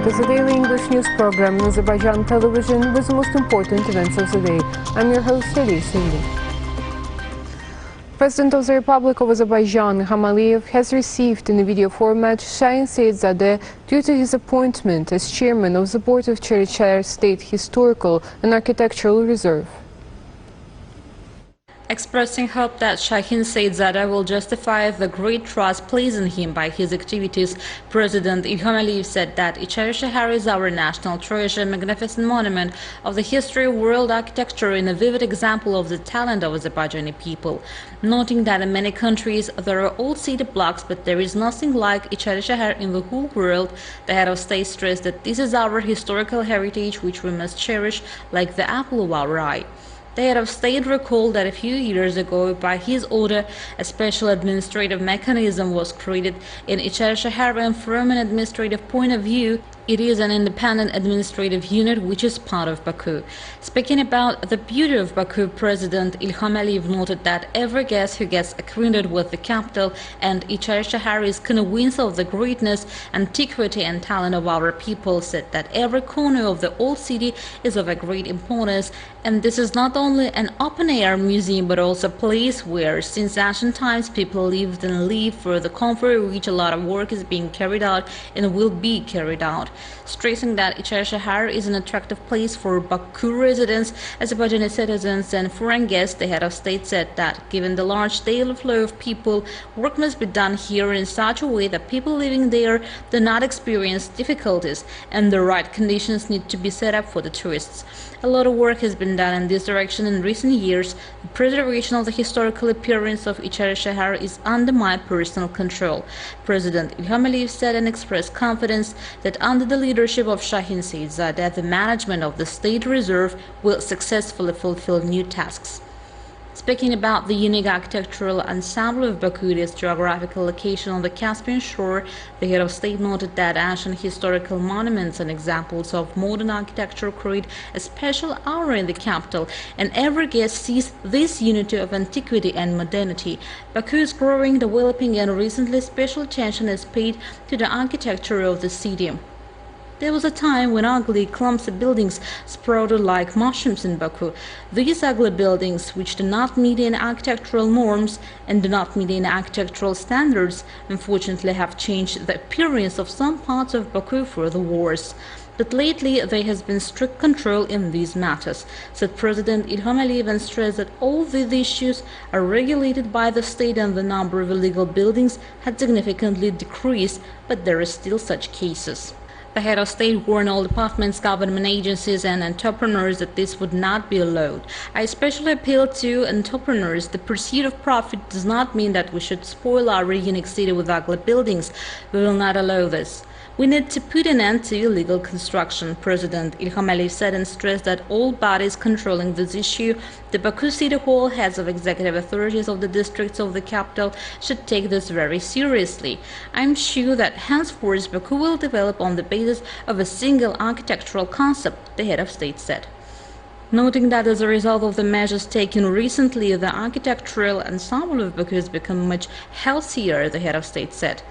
It is a daily English news program on Azerbaijan television with the most important events of the day. I'm your host, Hüseynli. President of the Republic of Azerbaijan, Ilham Aliyev, has received in a video format Shahin Seyedzadeh due to his appointment as chairman of the board of Cherchar State Historical and Architectural Reserve. Expressing hope that Shahin Seyedzadeh will justify the great trust placed in him by his activities, President Ilham Aliyev said that Cherchar is our national treasure, magnificent monument of the history of world architecture and a vivid example of the talent of Azerbaijani people. Noting that in many countries there are old city blocks, but there is nothing like Cherchar in the whole world, the head of state stressed that this is our historical heritage which we must cherish like the apple of our eye. The head of state recalled that a few years ago, by his order, a special administrative mechanism was created in Cherchar, and from an administrative point of view, it is an independent administrative unit which is part of Baku. Speaking about the beauty of Baku, President Ilham Aliyev noted that every guest who gets acquainted with the capital and Cherchar is convinced of the greatness, antiquity and talent of our people, said that every corner of the old city is of a great importance, and this is not only an open-air museum but also a place where since ancient times people lived and live for the comfort of which a lot of work is being carried out and will be carried out. Stressing that Cherchar is an attractive place for Baku residents, Azerbaijani citizens and foreign guests, the head of state said that given the large daily flow of people, work must be done here in such a way that people living there do not experience difficulties, and the right conditions need to be set up for the tourists. A lot of work has been done in this direction in recent years. The preservation of the historical appearance of Cherchar is under my personal control. President Ilham Aliyev said and expressed confidence that under the leadership of Shahin Seyedzadeh, the management of the State Reserve will successfully fulfill new tasks. Speaking about the unique architectural ensemble of Baku, its geographical location on the Caspian shore, the head of state noted that ancient historical monuments and examples of modern architecture create a special aura in the capital, and every guest sees this unity of antiquity and modernity. Baku is growing, developing, and recently special attention is paid to the architecture of the city. There was a time when ugly, clumsy buildings sprouted like mushrooms in Baku. These ugly buildings, which do not meet any architectural norms and do not meet any architectural standards, unfortunately have changed the appearance of some parts of Baku for the worse. But lately there has been strict control in these matters, said President Ilham Aliyev, and stressed that all these issues are regulated by the state and the number of illegal buildings had significantly decreased, but there are still such cases. The head of state warned all departments, government agencies and entrepreneurs that this would not be allowed. I especially appeal to entrepreneurs. The pursuit of profit does not mean that we should spoil our unique city with ugly buildings. We will not allow this. We need to put an end to illegal construction, President Ilham Aliyev said, and stressed that all bodies controlling this issue, the Baku City Hall, heads of executive authorities of the districts of the capital, should take this very seriously. I am sure that henceforth Baku will develop on the basis of a single architectural concept, the head of state said. Noting that as a result of the measures taken recently, the architectural ensemble of Baku has become much healthier, the head of state said.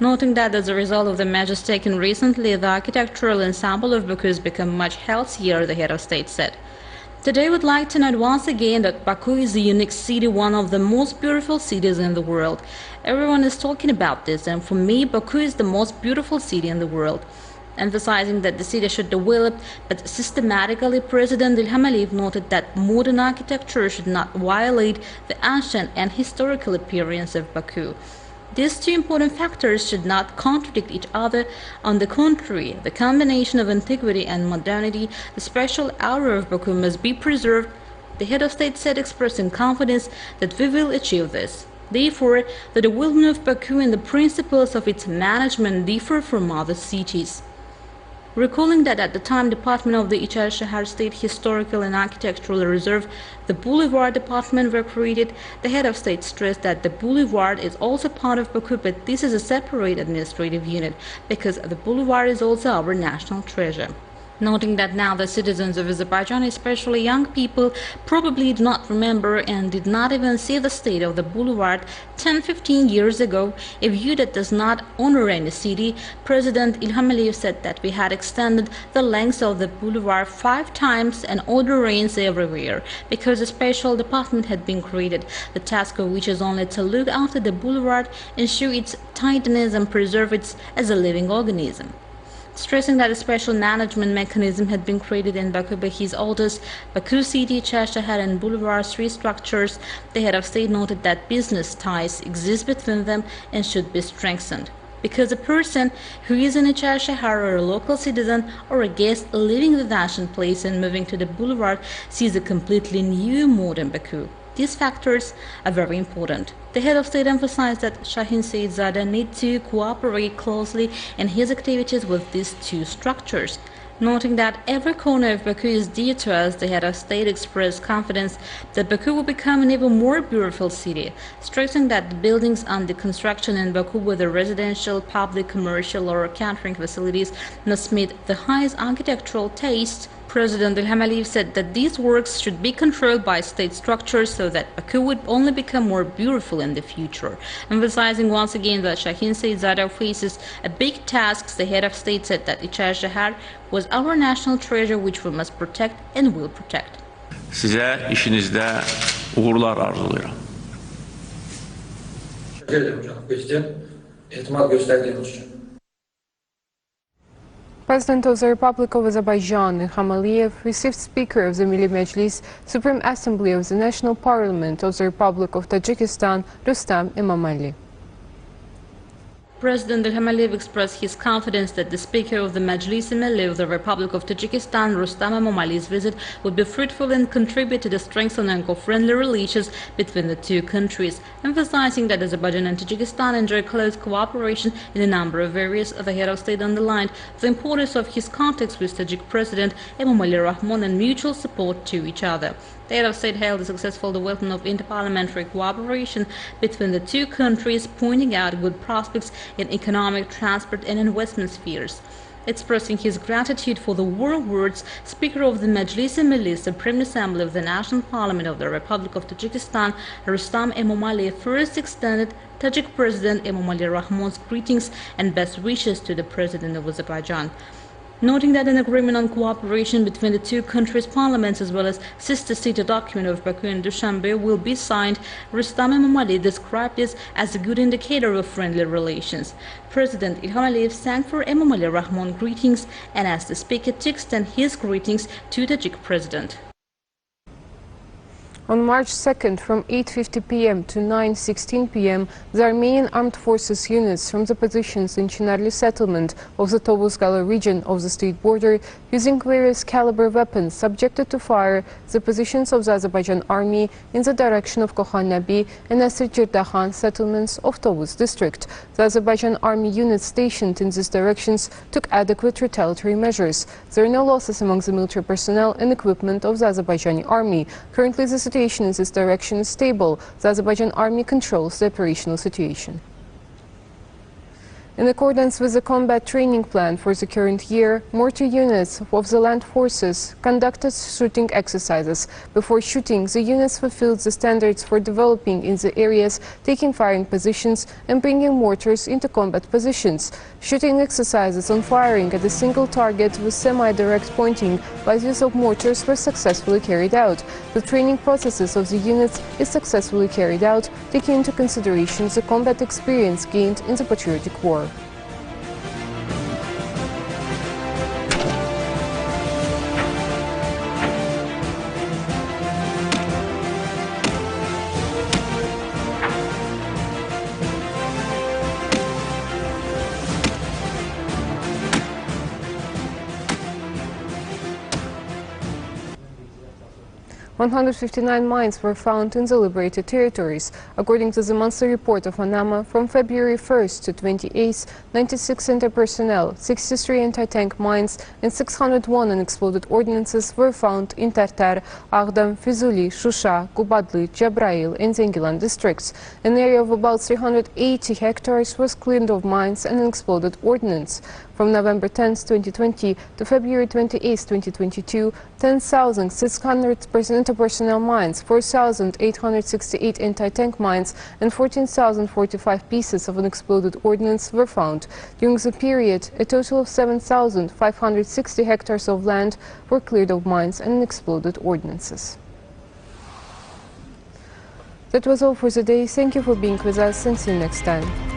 Noting that as a result of the measures taken recently, the architectural ensemble of Baku has become much healthier, the head of state said. Today, I would like to note once again that Baku is a unique city, one of the most beautiful cities in the world. Everyone is talking about this, and for me, Baku is the most beautiful city in the world. Emphasizing that the city should develop, but systematically, President Ilham Aliyev noted that modern architecture should not violate the ancient and historical appearance of Baku. These two important factors should not contradict each other. On the contrary, the combination of antiquity and modernity, the special aura of Baku must be preserved, the head of state said, expressing confidence that we will achieve this. Therefore, the development of Baku and the principles of its management differ from other cities. Recalling that at the time Department of the Cherchar State Historical and Architectural Reserve, the Boulevard Department were created, the head of state stressed that the Boulevard is also part of Baku, but this is a separate administrative unit because the Boulevard is also our national treasure. noting that now the citizens of Azerbaijan, especially young people, probably do not remember and did not even see the state of the boulevard 10-15 years ago, a view that does not honor any city. President Ilham Aliyev said that we had extended the length of the boulevard 5 times and order reigns everywhere because a special department had been created, the task of which is only to look after the boulevard, ensure its tightness and preserve it as a living organism. Stressing that a special management mechanism had been created in Baku by his orders, Baku City, Chashahar and Boulevard's three structures, the head of state noted that business ties exist between them and should be strengthened. Because a person who is in a Chashahar or a local citizen or a guest leaving the Dashan place and moving to the boulevard sees a completely new modern Baku. These factors are very important. The head of state emphasized that Shahin Seyedzada needs to cooperate closely in his activities with these two structures. Noting that every corner of Baku is dear to us, the head of state expressed confidence that Baku will become an even more beautiful city, stressing that the buildings under construction in Baku, whether residential, public, commercial or catering facilities, must meet the highest architectural taste. President Ilham Aliyev said that these works should be controlled by state structures so that Baku would only become more beautiful in the future. Emphasizing once again that Shahin Seyedzada faces a big task, the head of state said that Chashahar was our national treasure which we must protect and will protect. Size işinizde uğurlar arzuluyorum. Teşekkür ederim hocam. Prezident, itimat gösterdiğiniz için. President of the Republic of Azerbaijan, Ilham Aliyev, received Speaker of the Milli Majlis, Supreme Assembly of the National Parliament of the Republic of Tajikistan, Rustam Emomali. President Ilham Aliyev expressed his confidence that the Speaker of the Majlis-e-Milli of the Republic of Tajikistan, Rustam Emomali's visit would be fruitful and contribute to the strengthening of friendly relations between the two countries, emphasizing that Azerbaijan and Tajikistan enjoy close cooperation in a number of areas. The head of state underlined the importance of his contacts with Tajik President Emomali Rahmon and mutual support to each other. The head of state hailed the successful development of interparliamentary cooperation between the two countries, pointing out good prospects in economic, transport and investment spheres. Expressing his gratitude for the warm words, Speaker of the Majlis-e-Milli, Supreme Assembly of the National Parliament of the Republic of Tajikistan, Rustam Emomali, first extended Tajik President Emomali Rahmon's greetings and best wishes to the President of Azerbaijan. Noting that an agreement on cooperation between the two countries' parliaments as well as sister city document of Baku and Dushanbe will be signed, Rustam Emomali described this as a good indicator of friendly relations. President Ilham Aliyev thanked for Emomali Rahmon greetings and asked the Speaker to extend his greetings to the Tajik President. On March 2nd, from 8:50 p.m. to 9:16 p.m., the Armenian Armed Forces units from the positions in Chinarli settlement of the Tovuz-Gala region of the state border, using various caliber weapons, subjected to fire the positions of the Azerbaijan army in the direction of Kokhan Nabi and Nasir Jirdahan settlements of Tovuz district. The Azerbaijan army units stationed in these directions took adequate retaliatory measures. There are no losses among the military personnel and equipment of the Azerbaijani army. Currently, the situation in this direction is stable. The Azerbaijan army controls the operational situation. In accordance with the combat training plan for the current year, mortar units of the land forces conducted shooting exercises. Before shooting, the units fulfilled the standards for developing in the areas, taking firing positions and bringing mortars into combat positions. Shooting exercises on firing at a single target with semi-direct pointing by the use of mortars were successfully carried out. The training processes of the units is successfully carried out, taking into consideration the combat experience gained in the patriotic war. 159 mines were found in the liberated territories. According to the monthly report of ANAMA, from February 1st to 28th, 96 anti-personnel, 63 anti-tank mines and 601 unexploded ordnances were found in Tartar, Aghdam, Fizuli, Shusha, Kubadli, Jabrail and Zengilan districts. An area of about 380 hectares was cleaned of mines and unexploded ordnance. From November 10, 2020 to February 28, 2022, 10,600 anti-personnel mines, 4,868 anti-tank mines and 14,045 pieces of unexploded ordnance were found. During the period, a total of 7,560 hectares of land were cleared of mines and unexploded ordnances. That was all for the day. Thank you for being with us and see you next time.